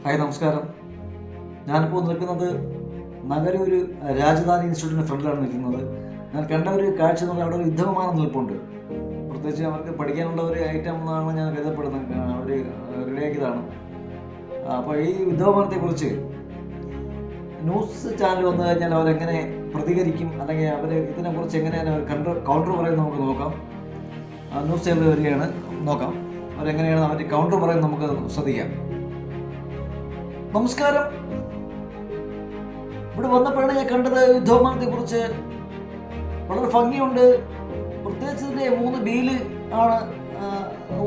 Hi നമസ്കാരം. ഞാനിപ്പോൾ നിൽക്കുന്നത് നഗരൂർ രാജധാനി ഇൻസ്റ്റിറ്റ്യൂട്ടിൻ്റെ ഫ്രണ്ടിലാണ് നിൽക്കുന്നത്. ഞാൻ കണ്ട ഒരു കാഴ്ച എന്ന് പറഞ്ഞാൽ അവിടെ ഒരു യുദ്ധവിമാനം നിൽപ്പുണ്ട്. പ്രത്യേകിച്ച് അവർക്ക് പഠിക്കാനുള്ള ഒരു ഐറ്റം എന്നാണ് ഞാൻ കരുതപ്പെടുന്നത്. അവർ റെഡിയാക്കിയതാണ്. അപ്പോൾ ഈ യുദ്ധവിമാനത്തെക്കുറിച്ച് ന്യൂസ് ചാനൽ വന്നു കഴിഞ്ഞാൽ അവരെങ്ങനെ പ്രതികരിക്കും, അല്ലെങ്കിൽ അവർ ഇതിനെക്കുറിച്ച് എങ്ങനെയാണ് അവർ കൗണ്ടർ പറയുന്നത് നമുക്ക് നോക്കാം. ന്യൂസ് ചാനൽ വരികയാണ്, നോക്കാം അവരെങ്ങനെയാണ് അവർ കൗണ്ടർ പറയുന്നത് നമുക്ക് ശ്രദ്ധിക്കാം. നമസ്കാരം. ഇവിടെ വന്നപ്പോഴാണ് ഞാൻ കണ്ടത് യുദ്ധവിമാനത്തെക്കുറിച്ച്. വളരെ ഭംഗിയുണ്ട്. പ്രത്യേകിച്ച് ഇതിൻ്റെ 3 വീല് ആണ്.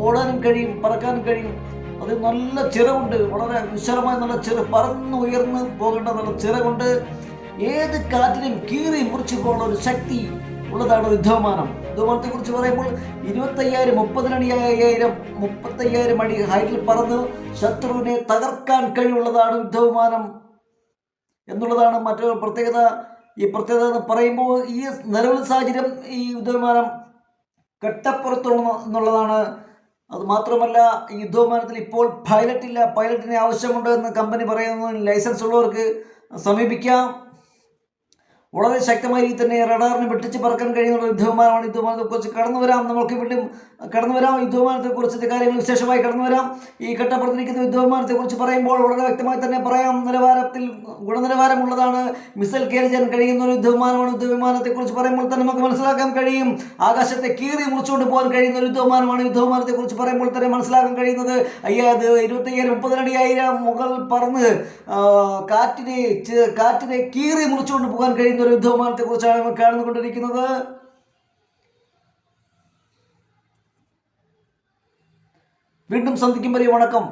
ഓടാനും കഴിയും, പറക്കാനും കഴിയും. അത് നല്ല ചിറകുണ്ട്, വളരെ വിശാലമായ നല്ല പറന്ന് ഉയർന്ന് പോകേണ്ട നല്ല ചിറകുണ്ട്. ഏത് കാറ്റിനും കീറി മുറിച്ചു പോകുന്ന ഒരു ശക്തി ഉള്ളതാണ് യുദ്ധവിമാനം. യുദ്ധവിമാനത്തെക്കുറിച്ച് പറയുമ്പോൾ 35,000 അടി ഹൈറ്റിൽ പറന്ന് ശത്രുവിനെ തകർക്കാൻ കഴിവുള്ളതാണ് യുദ്ധവിമാനം എന്നുള്ളതാണ് മറ്റൊരു പ്രത്യേകത. ഈ പ്രത്യേകത എന്ന് പറയുമ്പോൾ ഈ നിലവിലെ സാഹചര്യം ഈ യുദ്ധവിമാനം കട്ടപ്പുറത്തുള്ള എന്നുള്ളതാണ്. അതുമാത്രമല്ല, ഈ യുദ്ധവിമാനത്തിൽ ഇപ്പോൾ പൈലറ്റ് ഇല്ല. പൈലറ്റിനെ ആവശ്യമുണ്ട് എന്ന് കമ്പനി പറയുന്നു. ലൈസൻസ് ഉള്ളവർക്ക് സമീപിക്കാം. വളരെ ശക്തമായ രീതിയിൽ തന്നെ റഡാറിനെ വെട്ടിച്ച് പറക്കാൻ കഴിയുന്ന യുദ്ധവിമാനമാണ്. യുദ്ധവിമാനത്തെക്കുറിച്ച് കടന്നു വരാം, നമുക്ക് വീണ്ടും കടന്നു വരാം. യുദ്ധവിമാനത്തെക്കുറിച്ചിട്ട് കാര്യങ്ങൾ വിശേഷമായി കടന്നു വരാം. ഈ കട്ടപ്പുറത്തിരിക്കുന്ന യുദ്ധവിമാനത്തെക്കുറിച്ച് പറയുമ്പോൾ വളരെ വ്യക്തമായി തന്നെ പറയാം. ഗുണനിലവാരമുള്ളതാണ്. മിസൈൽ കയറി ചെയ്യാൻ കഴിയുന്ന ഒരു യുദ്ധവിമാനമാണ്. യുദ്ധവിമാനത്തെക്കുറിച്ച് പറയുമ്പോൾ തന്നെ നമുക്ക് മനസ്സിലാക്കാൻ കഴിയും. ആകാശത്തെ കീറി മുറിച്ചുകൊണ്ട് പോകാൻ കഴിയുന്ന ഒരു യുദ്ധവിമാനമാണ്. യുദ്ധവിമാനത്തെക്കുറിച്ച് പറയുമ്പോൾ തന്നെ മനസ്സിലാക്കാൻ കഴിയുന്നത് 25,000-30,000 മുകൾ പറന്ന് കാറ്റിനെ കീറി മുറിച്ചുകൊണ്ട് പോകാൻ കഴിയുന്ന ഒരു യുദ്ധവിമാനത്തെക്കുറിച്ചാണ് നമ്മൾ കാണുന്നുകൊണ്ടിരിക്കുന്നത്. വീണ്ടും സന്ധിക്കും വരെ വണക്കം.